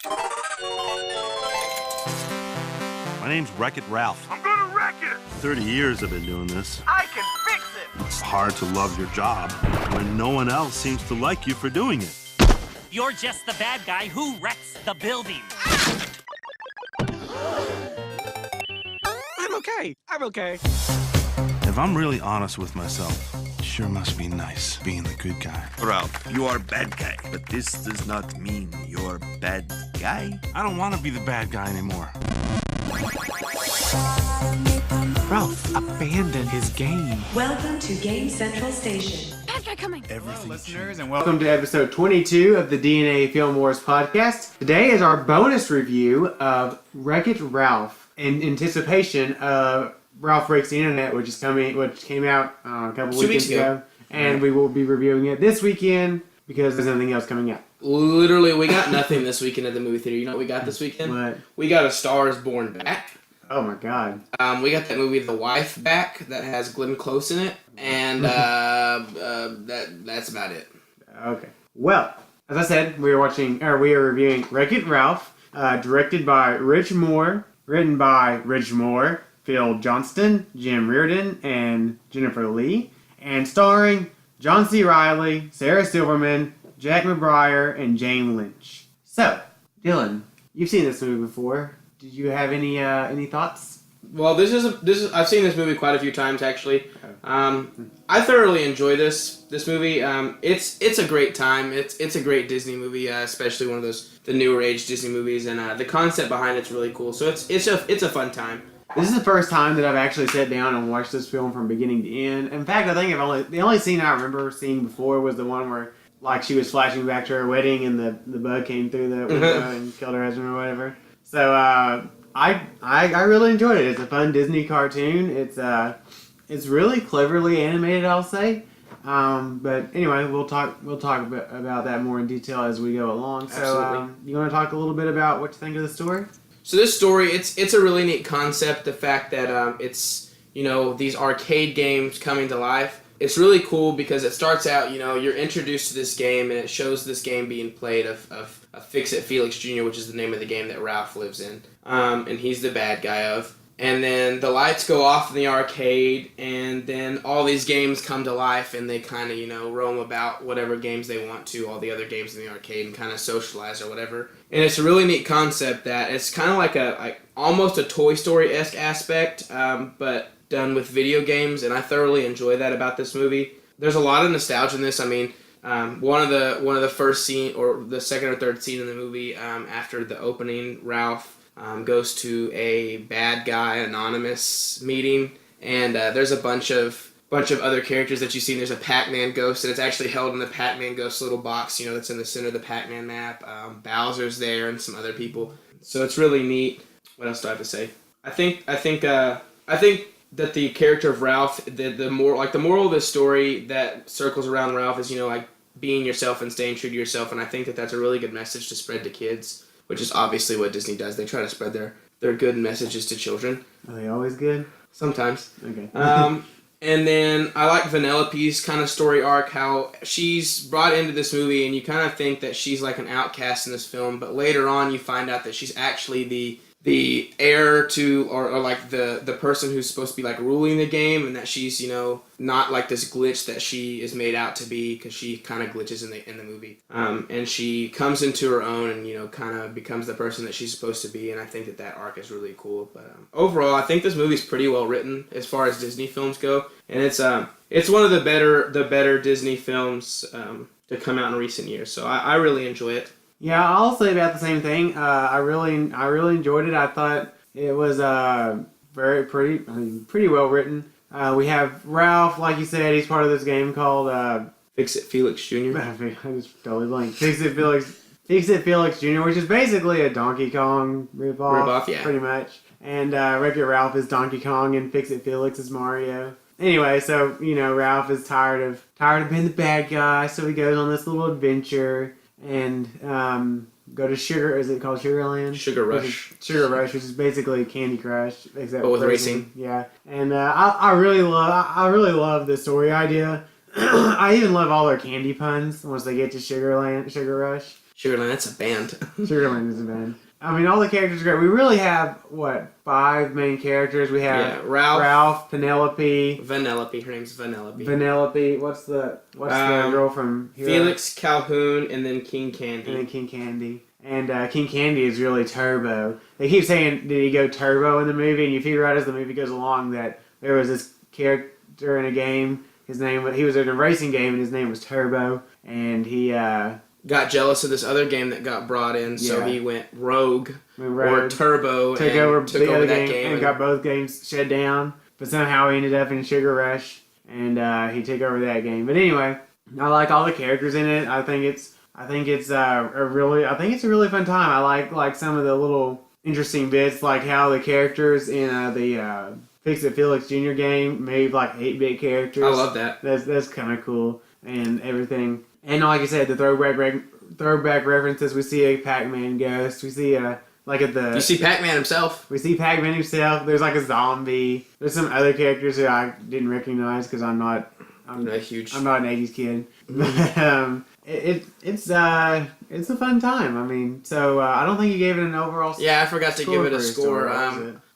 My name's Wreck-It Ralph. I'm gonna wreck it! 30 years I've been doing this. I can fix it! It's hard to love your job when no one else seems to like you for doing it. You're just the bad guy who wrecks the building. I'm okay. If I'm really honest with myself, it sure must be nice being the good guy. Ralph, you are bad guy, but this does not mean you're bad guy. I don't want to be the bad guy anymore. Ralph abandoned his game. Welcome to Game Central Station. Bad guy coming. Everything Listeners, and welcome to episode 22 of the DNA Film Wars podcast. Today is our bonus review of Wreck-It Ralph in anticipation of Ralph Breaks the Internet, which came out a couple weekends ago. And we will be reviewing it this weekend because there's nothing else coming out. Literally, we got nothing this weekend at the movie theater. You know what we got this weekend? What? We got A Star is Born back. Oh my god. We got that movie The Wife back that has Glenn Close in it. And that's about it. Okay. Well, as I said, we are reviewing Wreck-It Ralph, directed by Rich Moore, written by Rich Moore, Phil Johnston, Jim Reardon, and Jennifer Lee, and starring John C. Reilly, Sarah Silverman, Jack McBrayer, and Jane Lynch. So, Dylan, you've seen this movie before. Did you have any thoughts? Well, this is I've seen this movie quite a few times actually. I thoroughly enjoy this movie. It's a great time. It's a great Disney movie, especially one of the newer age Disney movies, and the concept behind it's really cool. So it's a fun time. This is the first time that I've actually sat down and watched this film from beginning to end. In fact, I think the only scene I remember seeing before was the one where like she was flashing back to her wedding and the bug came through the window and killed her husband or whatever. So I really enjoyed it. It's a fun Disney cartoon. It's really cleverly animated, I'll say. But anyway, we'll talk about that more in detail as we go along. So you want to talk a little bit about what you think of the story? So this story, it's a really neat concept. The fact that it's these arcade games coming to life. It's really cool because it starts out you're introduced to this game and it shows this game being played of Fix-It Felix Jr., which is the name of the game that Ralph lives in, and he's the bad guy of. And then the lights go off in the arcade, and then all these games come to life, and they kind of, roam about whatever games they want to, all the other games in the arcade, and kind of socialize or whatever. And it's a really neat concept that it's kind of like almost a Toy Story-esque aspect, but done with video games, and I thoroughly enjoy that about this movie. There's a lot of nostalgia in this. I mean, one of the first scene, or the second or third scene in the movie, after the opening, Ralph goes to a bad guy anonymous meeting, and there's a bunch of other characters that you've seen. There's a Pac-Man ghost, and it's actually held in the Pac-Man ghost little box, that's in the center of the Pac-Man map. Bowser's there, and some other people. So it's really neat. What else do I have to say? I think that the character of Ralph, the moral of the story that circles around Ralph is being yourself and staying true to yourself, and I think that that's a really good message to spread to kids. Which is obviously what Disney does. They try to spread their good messages to children. Are they always good? Sometimes. Okay. And then I like Vanellope's kind of story arc, how she's brought into this movie and you kind of think that she's like an outcast in this film, but later on you find out that she's actually the heir to, or like the person who's supposed to be like ruling the game, and that she's not like this glitch that she is made out to be, because she kind of glitches in the movie, and she comes into her own and kind of becomes the person that she's supposed to be, and I think that arc is really cool. But overall, I think this movie's pretty well written as far as Disney films go, and it's one of the better Disney films to come out in recent years. So I really enjoy it. Yeah, I'll say about the same thing. I really enjoyed it. I thought it was pretty well written. We have Ralph, like you said, he's part of this game called Fix-It Felix Jr. I just totally blanked. Fix-It Felix Jr., which is basically a Donkey Kong ripoff, yeah. Pretty much. And Wreck-It Ralph is Donkey Kong, and Fix-It Felix is Mario. Anyway, so Ralph is tired of being the bad guy, so he goes on this little adventure. And go to is it called Sugarland? Sugar Rush. Sugar Rush, which is basically Candy Crush, except with racing. Yeah, and I really love the story idea. I even love all their candy puns once they get to Sugar Rush. Sugarland, that's a band. Sugarland is a band. I mean, all the characters are great. We really have, 5 main characters? We have Ralph, Penelope. Vanellope. Her name's Vanellope. Vanellope. What's the girl from Hero? Felix, Calhoun, and then King Candy. And then King Candy. And King Candy is really turbo. They keep saying, did he go turbo in the movie? And you figure out as the movie goes along that there was this character in a game. He was in a racing game, and his name was Turbo. And he got jealous of this other game that got brought in, so he went rogue or turbo took over that game and got both games shut down. But somehow he ended up in Sugar Rush, and he took over that game. But anyway, I like all the characters in it. I think it's a really fun time. I like some of the little interesting bits, like how the characters in the Fix It Felix Jr. game made like 8-bit characters. I love that. That's kind of cool and everything. And like I said, the throwback references. We see a Pac-Man ghost. We see you see Pac-Man himself. We see Pac-Man himself. There's like a zombie. There's some other characters that I didn't recognize because I'm not an 80s kid. But it's a fun time. I mean, so I don't think you gave it an overall. Yeah, I forgot to give it a score.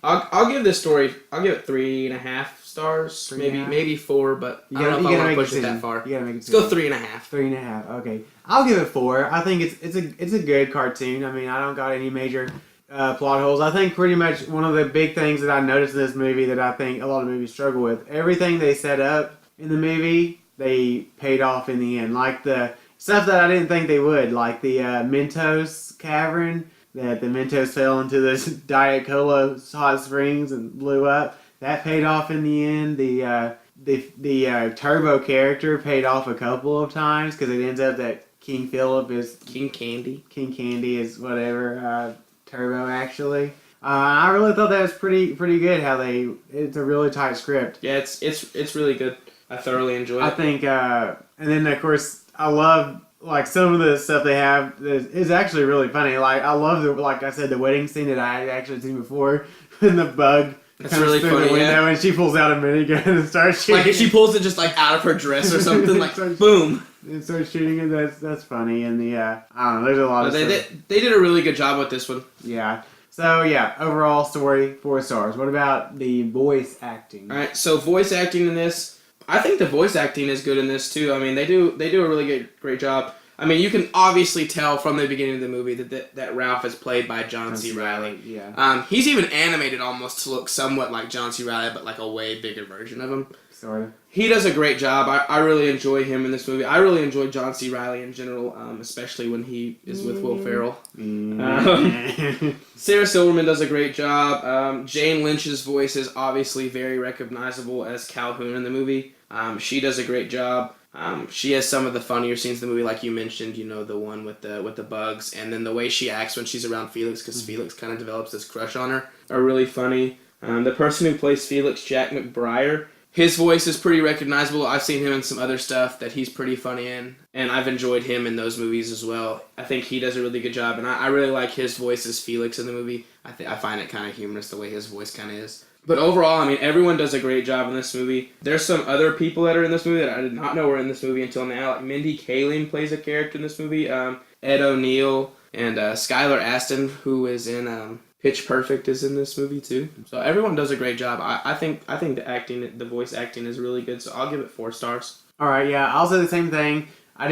I'll give this story. I'll give it 3.5 stars, maybe 4, but I don't know if I want to push it that far. You gotta make it. Let's go 3.5. 3.5. Okay, I'll give it 4. I think it's a good cartoon. I mean, I don't got any major plot holes. I think pretty much one of the big things that I noticed in this movie that I think a lot of movies struggle with. Everything they set up in the movie, they paid off in the end. Like the stuff that I didn't think they would, like the Mentos cavern. That the Mentos fell into this Diet Cola hot springs and blew up. That paid off in the end. The Turbo character paid off a couple of times because it ends up that King Philip is King Candy. King Candy is whatever Turbo actually. I really thought that was pretty good. How it's a really tight script. Yeah, it's really good. I thoroughly enjoyed it. I think, and then of course I love. Like some of the stuff they have is actually really funny. Like I love like I said, the wedding scene that I had actually seen before when the bug comes really through funny, the window and she pulls out a minigun and starts shooting. Like she pulls it just like out of her dress or something, like boom. And starts shooting it. That's funny. And I don't know. There's a lot of stuff. They did a really good job with this one. Yeah. So yeah, overall story 4 stars. What about the voice acting? All right. So voice acting in this, I think the voice acting is good in this too. I mean, they do a really great job. I mean, you can obviously tell from the beginning of the movie that Ralph is played by John C. Reilly. Yeah. He's even animated almost to look somewhat like John C. Reilly, but like a way bigger version of him. Sort of. He does a great job. I really enjoy him in this movie. I really enjoy John C. Reilly in general, especially when he is with Will Ferrell. Sarah Silverman does a great job. Jane Lynch's voice is obviously very recognizable as Calhoun in the movie. She does a great job. She has some of the funnier scenes in the movie, like you mentioned, the one with the bugs, and then the way she acts when she's around Felix, because Felix kind of develops this crush on her, are really funny. The person who plays Felix, Jack McBrayer, his voice is pretty recognizable. I've seen him in some other stuff that he's pretty funny in, and I've enjoyed him in those movies as well. I think he does a really good job, and I really like his voice as Felix in the movie. I find it kind of humorous the way his voice kind of is. But overall, I mean, everyone does a great job in this movie. There's some other people that are in this movie that I did not know were in this movie until now. Like Mindy Kaling plays a character in this movie. Ed O'Neill and Skylar Astin, who is in Pitch Perfect, is in this movie too. So everyone does a great job. I think the voice acting is really good. So I'll give it 4 stars. All right, yeah, I'll say the same thing. I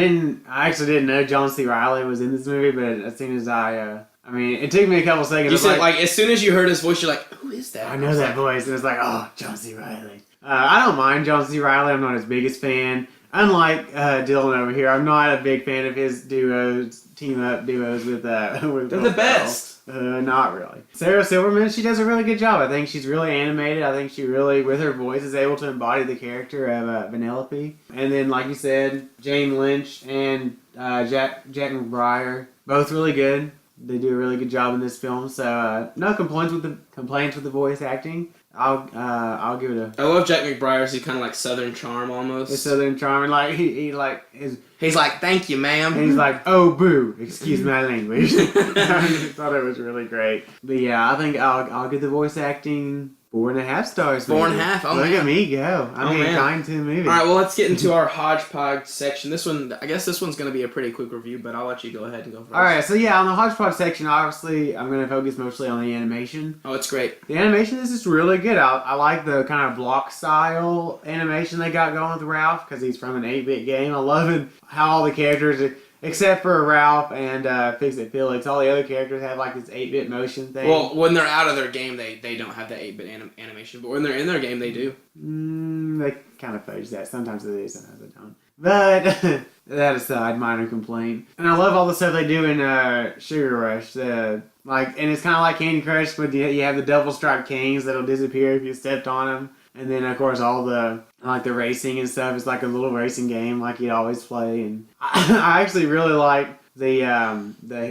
actually didn't know John C. Reilly was in this movie, but as soon as I mean, it took me a couple seconds. You said, like, as soon as you heard his voice, you're like, who is that? I know that voice. And it's like, oh, John C. Reilly. I don't mind John C. Reilly. I'm not his biggest fan. Unlike Dylan over here, I'm not a big fan of his team-up duos with They're Will the best. Not really. Sarah Silverman, she does a really good job. I think she's really animated. I think she really, with her voice, is able to embody the character of Vanellope. And then, like you said, Jane Lynch and Jack McBrayer, both really good. They do a really good job in this film, so no complaints with the voice acting. I'll give it a. I love Jack McBrayer. He's kind of like Southern charm almost. The Southern charm, and like he like is. He's like, thank you, ma'am. And he's like, oh boo, excuse my language. I thought it was really great, but yeah, I think I'll give the voice acting 4.5 stars. 4.5. Oh, Look man. at me go. I'm being man. kind to the movie. All right, well, let's get into our hodgepodge section. This one, I guess this one's going to be a pretty quick review, but I'll let you go ahead and go first. All right, so yeah, on the hodgepodge section, obviously, I'm going to focus mostly on the animation. Oh, it's great. The animation is just really good. I like the kind of block style animation they got going with Ralph because he's from an 8-bit game. I love it, how all the characters, except for Ralph and Fix-It Felix, all the other characters have like this 8-bit motion thing. Well, when they're out of their game, they don't have that 8-bit animation, but when they're in their game, they do. They kind of fudge that. Sometimes they do, sometimes they don't. But that aside, minor complaint. And I love all the stuff they do in Sugar Rush. And it's kind of like Candy Crush, but you have the double striped canes that'll disappear if you stepped on them. And then, of course, all the racing and stuff is like a little racing game like you'd always play. And I actually really like the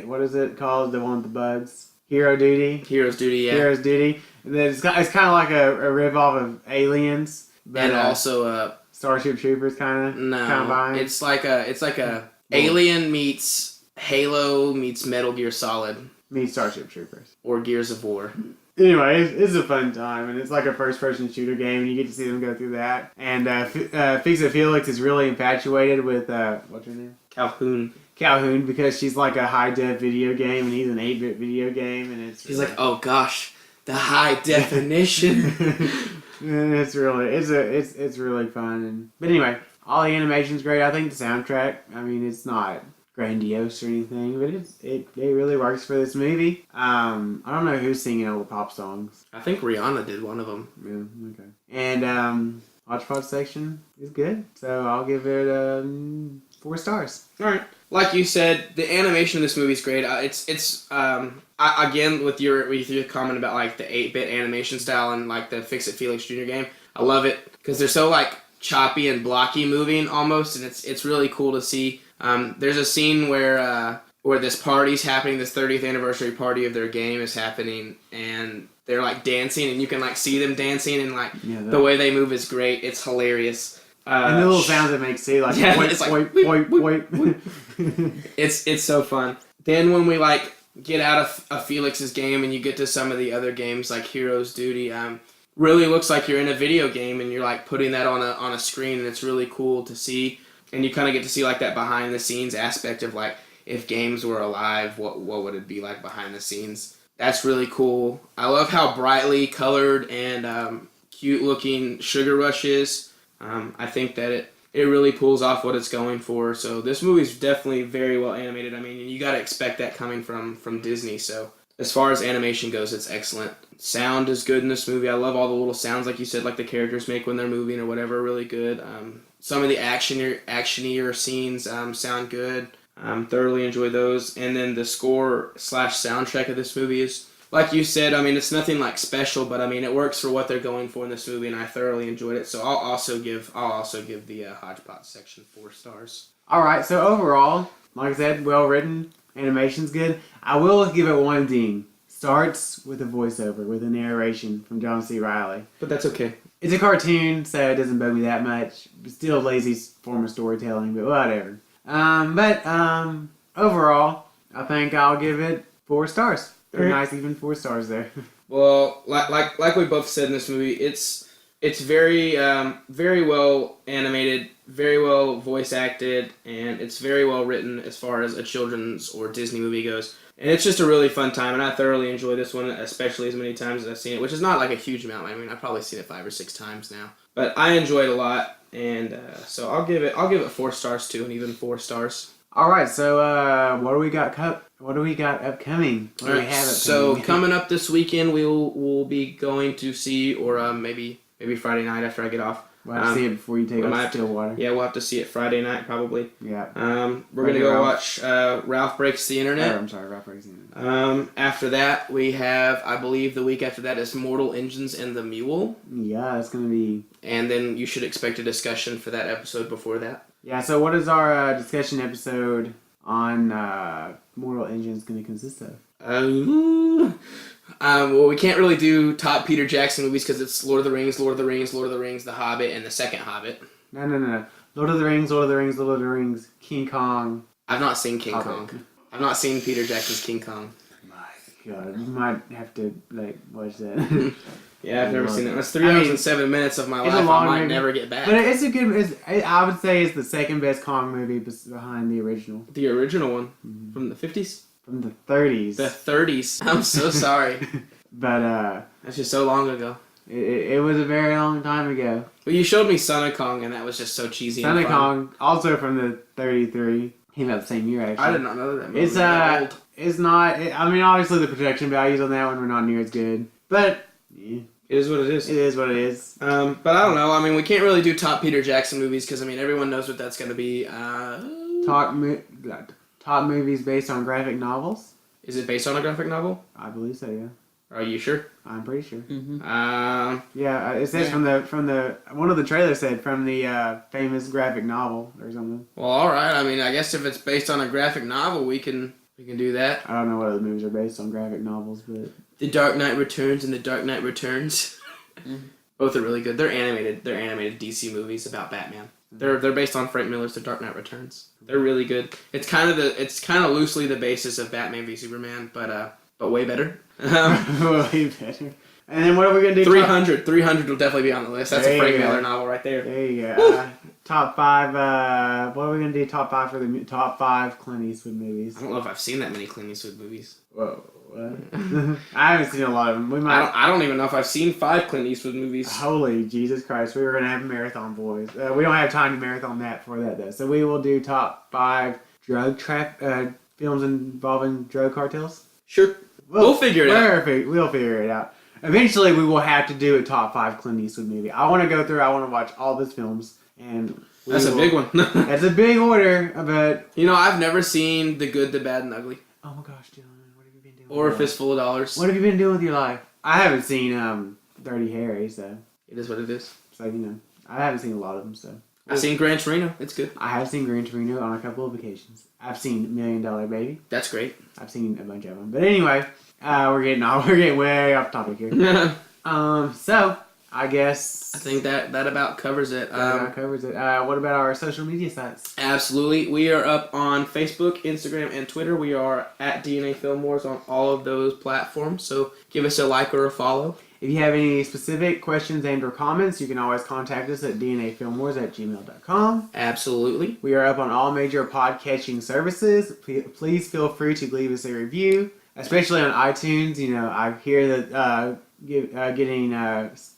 what is it called? The one with the bugs? Hero's Duty, yeah. Hero's Duty. And then it's kind of like a rip-off of Aliens. But, and also... Starship Troopers kind of vibe. It's like a Alien meets Halo meets Metal Gear Solid. Meets Starship Troopers. Or Gears of War. Anyway, it's a fun time, and it's like a first-person shooter game, and you get to see them go through that. And Fix-It Felix is really infatuated with, what's her name? Calhoun, because she's like a high-def video game, and he's an 8-bit video game, and he's like, oh gosh, the high definition. And it's really fun. But anyway, all the animation's great. I think the soundtrack, I mean, it's not grandiose or anything, but it really works for this movie. I don't know who's singing all the pop songs. I think Rihanna did one of them. Yeah, okay. And Hodgepodge section is good, so I'll give it 4 stars. All right. Like you said, the animation of this movie is great. Again, with your comment about like the 8-bit animation style and like the Fix-It Felix Jr. game, I love it because they're so like choppy and blocky moving almost, and it's really cool to see. There's a scene where this party's happening, this 30th anniversary party of their game is happening, and they're like dancing, and you can like see them dancing, and like the way they move is great. It's hilarious. And the little sounds it makes too, like it's like wait. It's so fun. Then when we like get out of Felix's game and you get to some of the other games like Hero's Duty, really looks like you're in a video game and you're like putting that on a screen, and it's really cool to see. And you kind of get to see like that behind the scenes aspect of like if games were alive, what would it be like behind the scenes? That's really cool. I love how brightly colored and cute looking Sugar Rush is. I think that it really pulls off what it's going for. So this movie's definitely very well animated. I mean, you got to expect that coming from Disney. So as far as animation goes, it's excellent. Sound is good in this movie. I love all the little sounds, like you said, like the characters make when they're moving or whatever, really good. Some of the actionier scenes sound good. Thoroughly enjoy those. And then the score / soundtrack of this movie is, like you said, I mean, it's nothing like special, but I mean, it works for what they're going for in this movie, and I thoroughly enjoyed it. So I'll also give the Hodgepodge section 4 stars. All right, so overall, like I said, well written, animation's good. I will give it one ding. Starts with a voiceover, with a narration from John C. Reilly. But that's okay. It's a cartoon, so it doesn't bug me that much. Still lazy form of storytelling, but whatever. Overall, I think I'll give it 4 stars. They're nice, even 4 stars there. Well, like we both said in this movie, it's very very well animated, very well voice acted, and it's very well written as far as a children's or Disney movie goes. And it's just a really fun time, and I thoroughly enjoy this one, especially as many times as I've seen it, which is not like a huge amount. I mean, I've probably seen it 5 or 6 times now, but I enjoy it a lot, and so I'll give it 4 stars too, and even 4 stars. All right, so what do we got? What do we got upcoming? What do we have upcoming? So coming up this weekend, we'll be going to see, or maybe Friday night after I get off. We'll have to see it before you take off Stillwater. Yeah, we'll have to see it Friday night probably. Yeah. We're gonna go watch Ralph Breaks the Internet. I'm sorry, Ralph Breaks the Internet. After that, we have, I believe, the week after that is Mortal Engines and the Mule. Yeah, it's gonna be. And then you should expect a discussion for that episode before that. Yeah. So what is our discussion episode on Mortal Engines going to consist of? Well, we can't really do top Peter Jackson movies because it's Lord of the Rings, The Hobbit, and the second Hobbit. No. Lord of the Rings, King Kong. I've not seen King Kong. I've not seen Peter Jackson's King Kong. God, you might have to like watch that. Yeah, I've never seen it. That's 3 hours and 7 minutes of my life I might never get back. But it's a good. I would say it's the second best Kong movie behind the original. The original one from the 50s. From the 30s. The 30s. I'm so sorry. But that's just so long ago. It was a very long time ago. Well, you showed me Son of Kong, and that was just so cheesy. Son of Kong, also from the 33, came out the same year. Actually, I did not know that movie. It's old. It's not. I mean, obviously the production values on that one were not near as good, but yeah. It is what it is. It is what it is. But I don't know. I mean, we can't really do top Peter Jackson movies because I mean everyone knows what that's going to be. Top movies based on graphic novels. Is it based on a graphic novel? I believe so. Yeah. Are you sure? I'm pretty sure. Yeah, it says from the one of the trailers said from the famous graphic novel or something. Well, all right. I mean, I guess if it's based on a graphic novel, we can do that. I don't know what other movies are based on graphic novels, but The Dark Knight Returns and The Dark Knight Returns, both are really good. They're animated. They're animated DC movies about Batman. They're based on Frank Miller's The Dark Knight Returns. They're really good. It's kind of loosely the basis of Batman v Superman, but way better. Way better. And then what are we gonna do? 300. 300 will definitely be on the list. That's a Frank Miller novel right there. There you go. Top 5. What are we gonna do? Top 5 for the top 5 Clint Eastwood movies. I don't know if I've seen that many Clint Eastwood movies. Whoa. What? I haven't seen a lot of them. We might. I don't even know if I've seen 5 Clint Eastwood movies. Holy Jesus Christ! We were gonna have a marathon, boys. We don't have time to marathon that for that though. So we will do top 5 films involving drug cartels. Sure. We'll figure it out. We'll figure it out. Eventually, we will have to do a top 5 Clint Eastwood movie. I want to go through. I want to watch all of his films, and that's a big one. That's a big order, but I've never seen The Good, the Bad, and Ugly. Oh my gosh, Dylan, what have you been doing? Or A Fistful of Dollars. What have you been doing with your life? I haven't seen Dirty Harry, so it is what it is. So I haven't seen a lot of them. So I've seen Gran Torino. It's good. I have seen Gran Torino on a couple of occasions. I've seen $1 Million Baby. That's great. I've seen a bunch of them, but anyway. We're getting way off topic here. So I guess I think that about covers it. What about our social media sites? Absolutely, we are up on Facebook, Instagram, and Twitter. We are at DNA Film Wars on all of those platforms. So give us a like or a follow. If you have any specific questions and/or comments, you can always contact us at dnafilmwars@gmail.com. Absolutely. We are up on all major podcatching services. Please feel free to leave us a review. Especially on iTunes, I hear that getting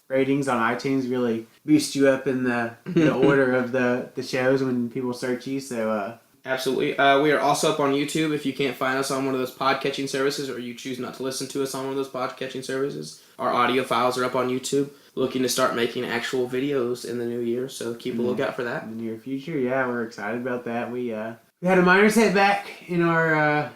ratings on iTunes really boosts you up in the order of the shows when people search you. So absolutely, we are also up on YouTube. If you can't find us on one of those podcatching services, or you choose not to listen to us on one of those podcatching services, our audio files are up on YouTube. Looking to start making actual videos in the new year, so keep a lookout for that. In the near future, yeah, we're excited about that. We had a minor setback in our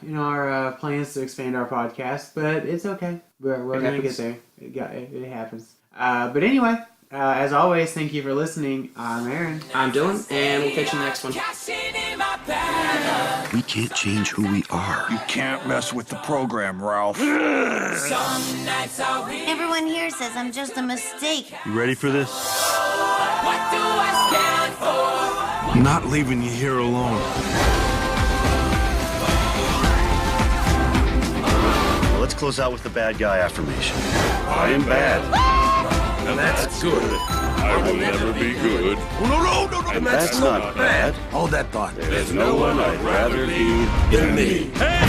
plans to expand our podcast, but it's okay. We're gonna get there. It happens. But anyway, as always, thank you for listening. I'm Aaron. I'm Dylan, and we'll catch you in the next one. We can't change who we are. You can't mess with the program, Ralph. Everyone here says I'm just a mistake. You ready for this? What do I stand for? I'm not leaving you here alone. Well, let's close out with the bad guy affirmation. I am bad. And that's good. I will never be good. No. And that's not bad. Hold that thought. There's no one I'd rather be than me. Hey!